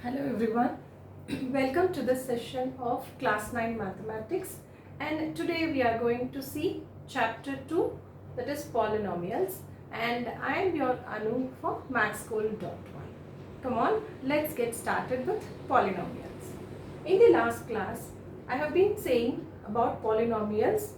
Hello everyone, welcome to this session of class 9 mathematics, and today we are going to see chapter 2, that is polynomials, and I am your Anu for maxschool.1. Come on, let's get started with polynomials. In the last class I have been saying about polynomials,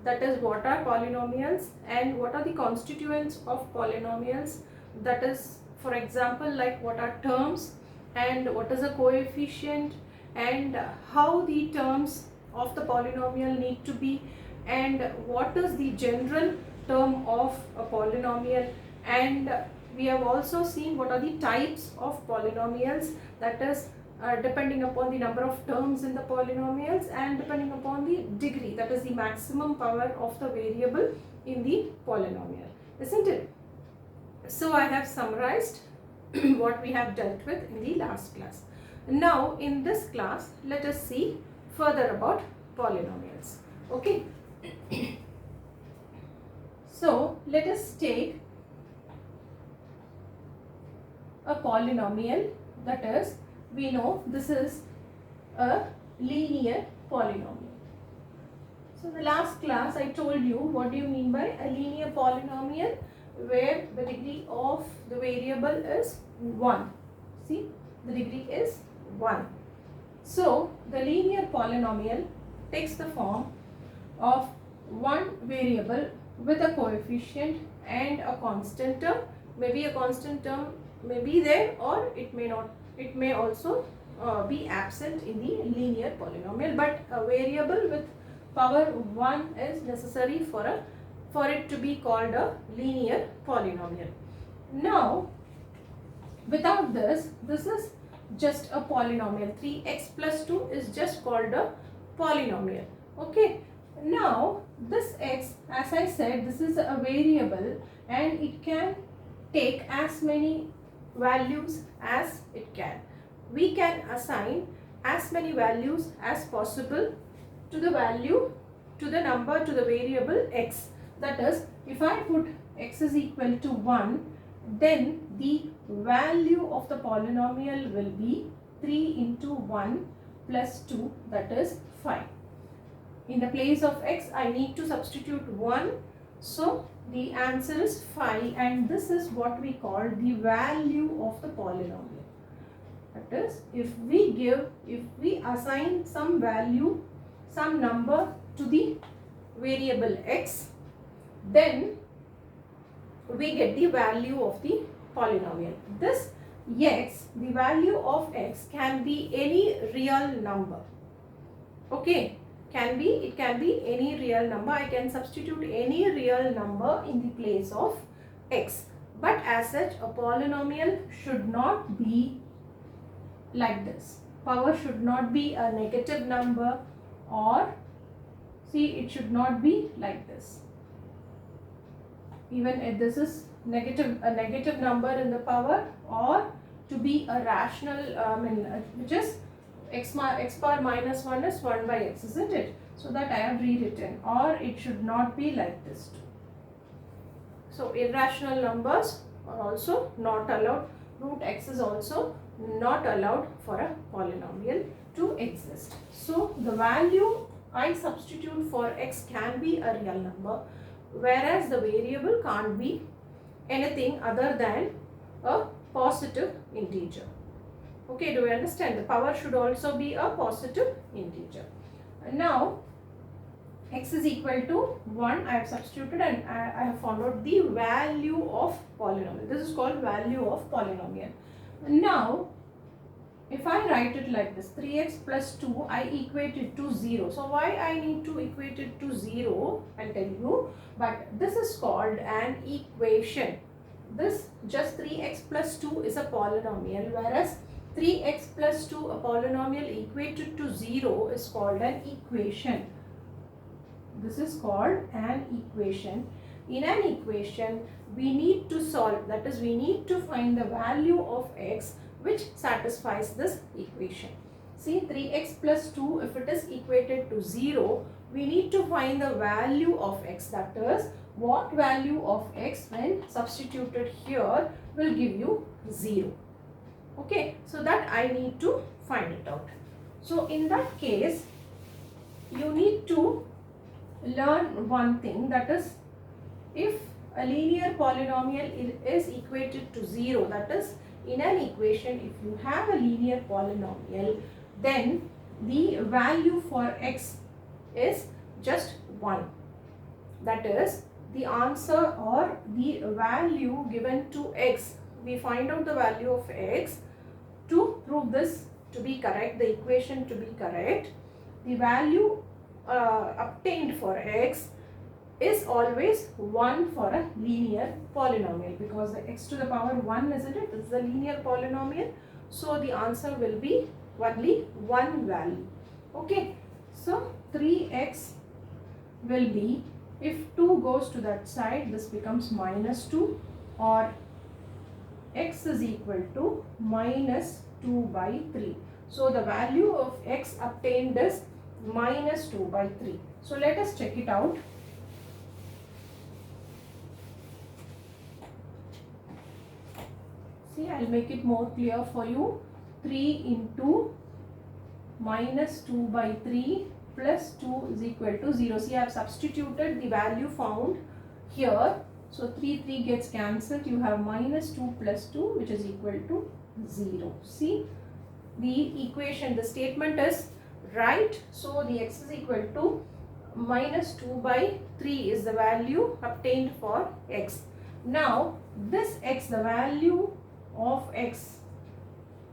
that is what are polynomials and what are the constituents of polynomials, that is for example like what are terms and what is a coefficient and how the terms of the polynomial need to be and what is the general term of a polynomial, and we have also seen what are the types of polynomials, that is depending upon the number of terms in the polynomials and depending upon the degree, that is the maximum power of the variable in the polynomial, isn't it? So I have summarized what we have dealt with in the last class. Now in this class let us see further about polynomials. Okay. So let us take a polynomial, that is we know this is a linear polynomial. So the last class I told you what do you mean by a linear polynomial, where the degree of the variable is 1. See, the degree is 1. So the linear polynomial takes the form of one variable with a coefficient and a constant term. Maybe a constant term may be there or it may not. It may also be absent in the linear polynomial, but a variable with power 1 is necessary for it to be called a linear polynomial. Now without this is just a polynomial. 3x plus 2 is just called a polynomial. Okay. Now this x, as I said, this is a variable and it can take as many values as it can. We can assign as many values as possible to the value, to the number, to the variable x. That is, if I put x is equal to 1, then the value of the polynomial will be 3 into 1 plus 2, that is 5. In the place of x I need to substitute 1, so the answer is 5, and this is what we call the value of the polynomial. That is, if we assign some value, some number to the variable x, then we get the value of the polynomial. This x, the value of x can be any real number. Okay, it can be any real number. I can substitute any real number in the place of x. But as such, a polynomial should not be like this. Power should not be a negative number, or see, it should not be like this. Even if this is a negative number in the power, or to be a rational, which is x power minus 1 is 1 by x, isn't it? So that I have rewritten, or it should not be like this too. So irrational numbers are also not allowed. Root x is also not allowed for a polynomial to exist. So the value I substitute for x can be a real number, whereas the variable can't be anything other than a positive integer. Okay, do we understand? The power should also be a positive integer. Now x is equal to 1, I have substituted and I have found out the value of polynomial. This is called value of polynomial. Now if I write it like this, 3x plus 2, I equate it to 0. So why I need to equate it to 0, I'll tell you. But this is called an equation. This just 3x plus 2 is a polynomial, whereas 3x plus 2, a polynomial equated to 0, is called an equation. This is called an equation. In an equation, we need to solve, that is, we need to find the value of x which satisfies this equation. See, 3x plus 2, if it is equated to 0, we need to find the value of x, that is, what value of x when substituted here will give you 0. Okay, so that I need to find it out. So in that case, you need to learn one thing, that is, if a linear polynomial is equated to 0, that is, in an equation, if you have a linear polynomial, then the value for x is just 1. That is, the answer or the value given to x, we find out the value of x to prove this to be correct, the equation to be correct. The value obtained for x is always 1 for a linear polynomial, because the x to the power 1, isn't it? This is a linear polynomial. So the answer will be only one value. Okay. So 3x will be, if 2 goes to that side, this becomes minus 2, or x is equal to minus 2 by 3. So the value of x obtained is minus 2 by 3. So let us check it out. See, I will make it more clear for you. 3 into minus 2 by 3 plus 2 is equal to 0. See, I have substituted the value found here. So 3 gets cancelled. You have minus 2 plus 2, which is equal to 0. See, the equation, the statement is right. So the x is equal to minus 2 by 3 is the value obtained for x. Now this x, the value of x,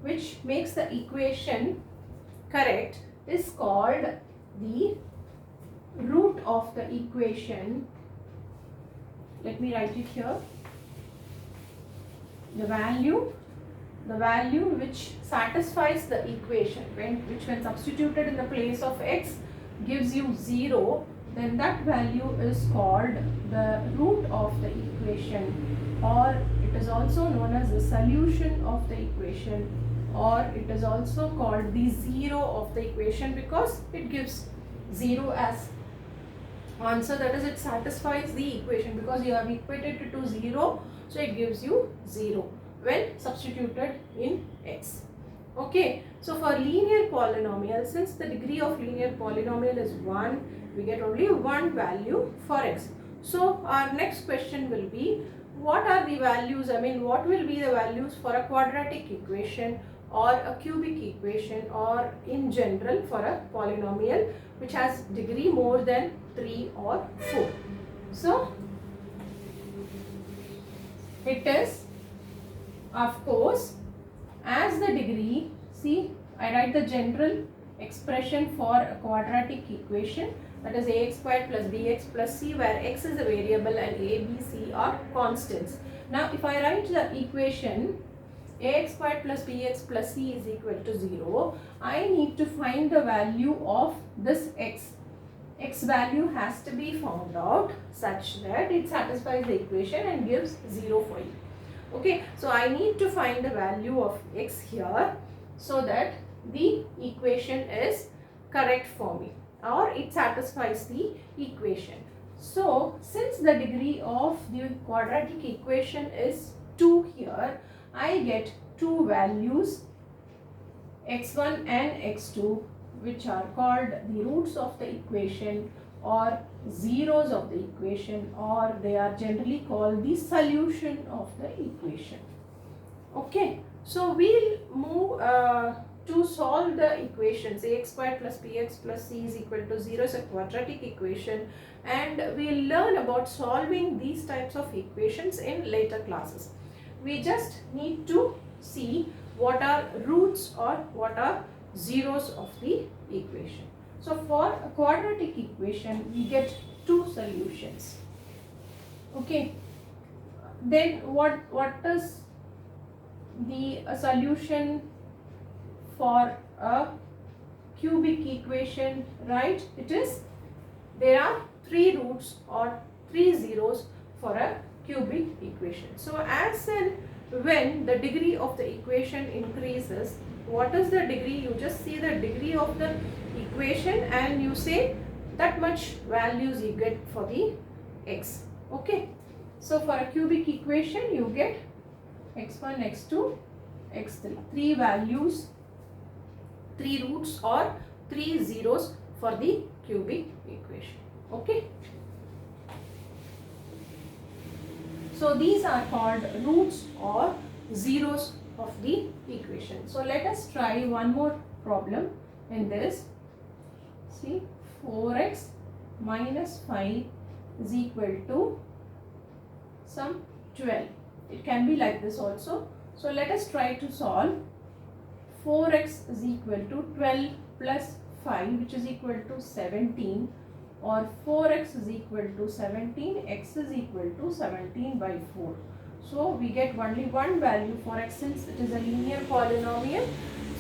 which makes the equation correct, is called the root of the equation. Let me write it here. The value which satisfies the equation, which when substituted in the place of x gives you 0, then that value is called the root of the equation, or it is also known as the solution of the equation, or it is also called the 0 of the equation, because it gives 0 as answer, that is, it satisfies the equation, because you have equated it to 0, so it gives you 0 when substituted in x. Okay, so for linear polynomial, since the degree of linear polynomial is 1, we get only one value for x. So our next question will be, what are the values, what will be the values for a quadratic equation or a cubic equation, or in general for a polynomial which has degree more than 3 or 4. So it is, of course, as the degree, see, I write the general expression for a quadratic equation, that is ax squared plus bx plus c, where x is a variable and a, b, c are constants. Now if I write the equation ax squared plus bx plus c is equal to 0, I need to find the value of this x. X value has to be found out such that it satisfies the equation and gives 0 for you. Okay, so I need to find the value of x here so that the equation is correct for me, or it satisfies the equation. So since the degree of the quadratic equation is 2 here, I get two values, x1 and x2, which are called the roots of the equation or zeros of the equation, or they are generally called the solution of the equation. Okay, so we'll move to solve the equations. Ax squared plus bx plus c is equal to 0 is a quadratic equation, and we'll learn about solving these types of equations in later classes. We just need to see what are roots or what are zeros of the equation. So for a quadratic equation, we get two solutions. Okay, then what is the solution for a cubic equation, right? It is, there are 3 roots or 3 zeros for a cubic equation. So as and when the degree of the equation increases, what is the degree? You just see the degree of the equation and you say that much values you get for the x. Okay, so for a cubic equation you get x1, x2, x3. 3 values, 3 roots or 3 zeros for the cubic equation. Okay. So these are called roots or zeros of the equation. So let us try one more problem in this. See, 4x minus 5 is equal to some 12. It can be like this also. So let us try to solve. 4x is equal to 12 plus 5, which is equal to 17, or 4x is equal to 17, x is equal to 17 by 4. So we get only one value for x since it is a linear polynomial.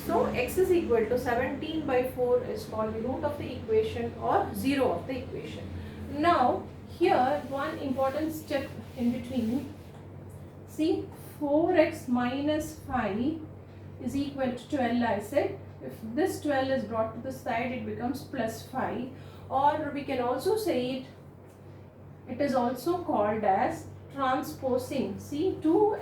So x is equal to 17 by 4 is called the root of the equation or 0 of the equation. Now here one important step in between. See, 4x minus 5 is equal to 12, I said. If this 12 is brought to the side, it becomes plus 5, or we can also say it is also called as transposing. See, to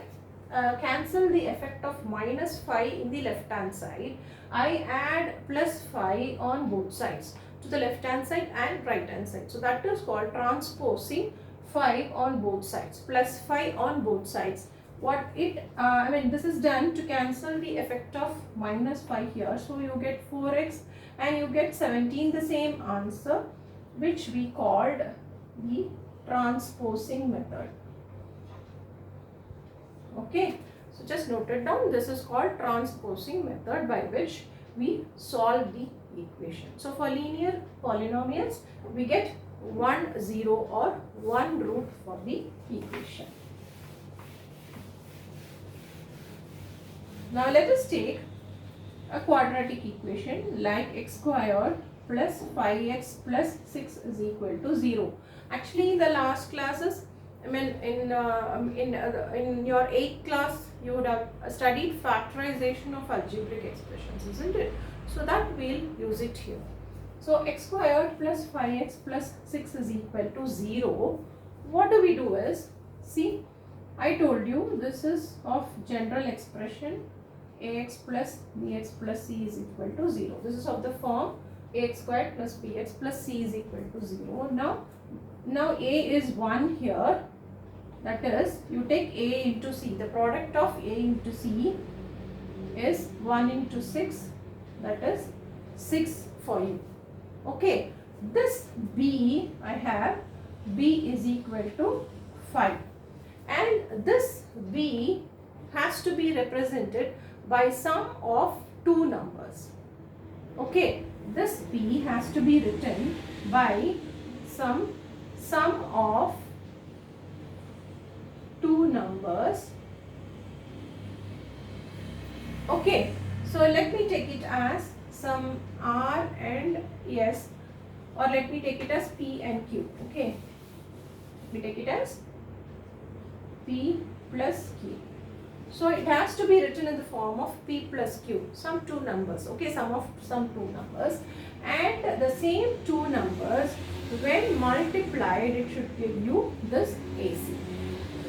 cancel the effect of minus 5 in the left hand side, I add plus 5 on both sides, to the left hand side and right hand side. So that is called transposing 5 on both sides, plus 5 on both sides. What it, this is done to cancel the effect of minus 5 here. So you get 4x and you get 17, the same answer, which we called the transposing method. Okay, so just note it down. This is called transposing method by which we solve the equation. So for linear polynomials, we get 1 0 or 1 root for the equation. Now let us take a quadratic equation like x squared plus 5x plus 6 is equal to 0. Actually, in the last classes, in your 8th class, you would have studied factorization of algebraic expressions, isn't it? So that we'll use it here. So x squared plus 5x plus 6 is equal to 0. What do we do is, see, I told you this is of general expression ax plus bx plus c is equal to 0. This is of the form ax squared plus bx plus c is equal to 0. Now a is 1 here. That is, you take a into c. The product of a into c is 1 into 6. That is 6 for you. Okay. This b, I have b is equal to 5. And this b has to be represented by sum of two numbers. Okay, this b has to be written by sum of two numbers. Okay, so let me take it as some r and s, or let me take it as p and q. Okay, we take it as p plus q. So it has to be written in the form of p plus q, some two numbers. Okay, sum of some two numbers, and the same two numbers, when multiplied, it should give you this AC.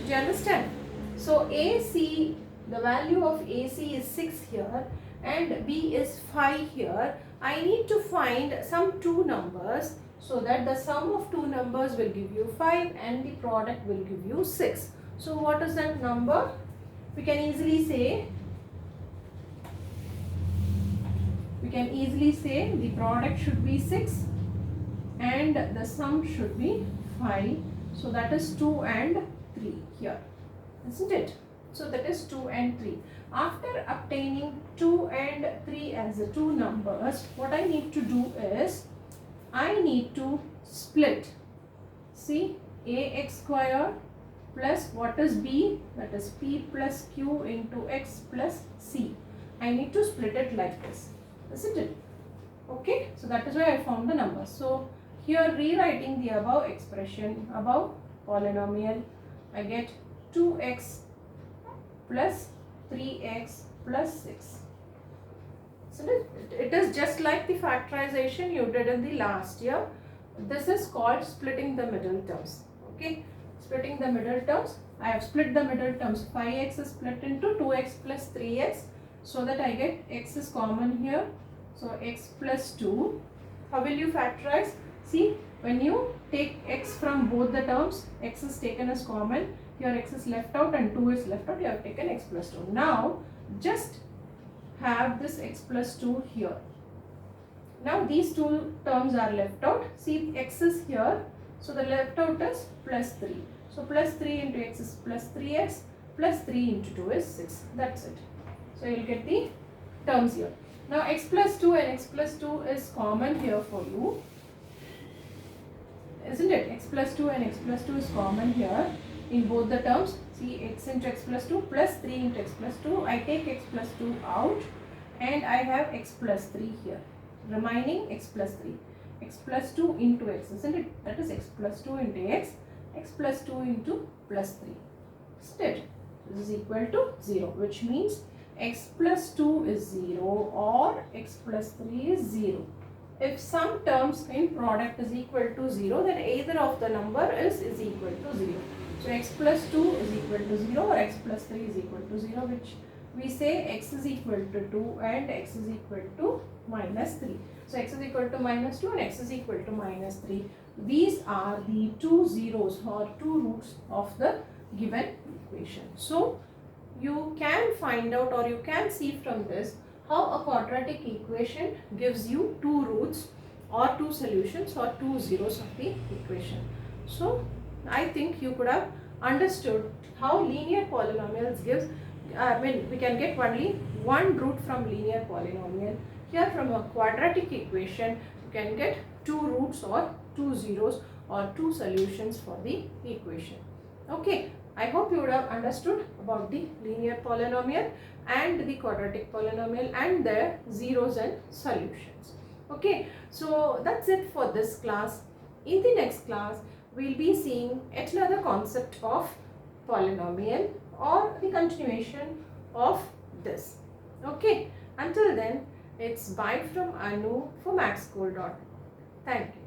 Do you understand? So AC, the value of AC is 6 here and B is 5 here. I need to find some two numbers so that the sum of two numbers will give you 5 and the product will give you 6. So what is that number? We can easily say the product should be 6 and the sum should be 5. So that is 2 and 3 here, isn't it? So that is 2 and 3. After obtaining 2 and 3 as the two numbers, what I need to do is, I need to split. See, ax squared plus what is b, that is p plus q into x plus c. I need to split it like this, isn't it? Okay, so that is why I found the number. So here, rewriting the above expression, above polynomial, I get 2x plus 3x plus 6. So it is just like the factorization you did in the last year. This is called splitting the middle terms. Okay, splitting the middle terms. I have split the middle terms. 5x is split into 2x plus 3x, so that I get x is common here. So x plus 2. How will you factorize? See, when you take x from both the terms, x is taken as common. Here x is left out and 2 is left out. You have taken x plus 2. Now just have this x plus 2 here. Now these two terms are left out. See, x is here. So the left out is plus 3. So plus 3 into x is plus 3x, plus 3 into 2 is 6. That's it. So you will get the terms here. Now x plus 2 and x plus 2 is common here for you. Isn't it? X plus 2 and x plus 2 is common here in both the terms. See, x into x plus 2 plus 3 into x plus 2. I take x plus 2 out and I have x plus 3 here. Remaining x plus 3. X plus 2 into x, isn't it? That is x plus 2 into x. X plus 2 into plus 3. Isn't it? This is equal to 0, which means x plus 2 is 0 or x plus 3 is 0. If some terms in product is equal to 0, then either of the number is equal to 0. So x plus 2 is equal to 0 or x plus 3 is equal to 0, which we say x is equal to 2 and x is equal to minus 3. So x is equal to minus 2 and x is equal to minus 3. These are the two zeros or two roots of the given equation. So you can find out or you can see from this how a quadratic equation gives you two roots or two solutions or two zeros of the equation. So I think you could have understood how linear polynomials gives. We can get only one root from linear polynomial. Here from a quadratic equation you can get two roots or two zeros or two solutions for the equation. Okay, I hope you would have understood about the linear polynomial and the quadratic polynomial and their zeros and solutions. Okay, so that's it for this class. In the next class we will be seeing yet another concept of polynomial or the continuation of this. Okay, until then, it's bye from Anu for MaxSchool. Thank you.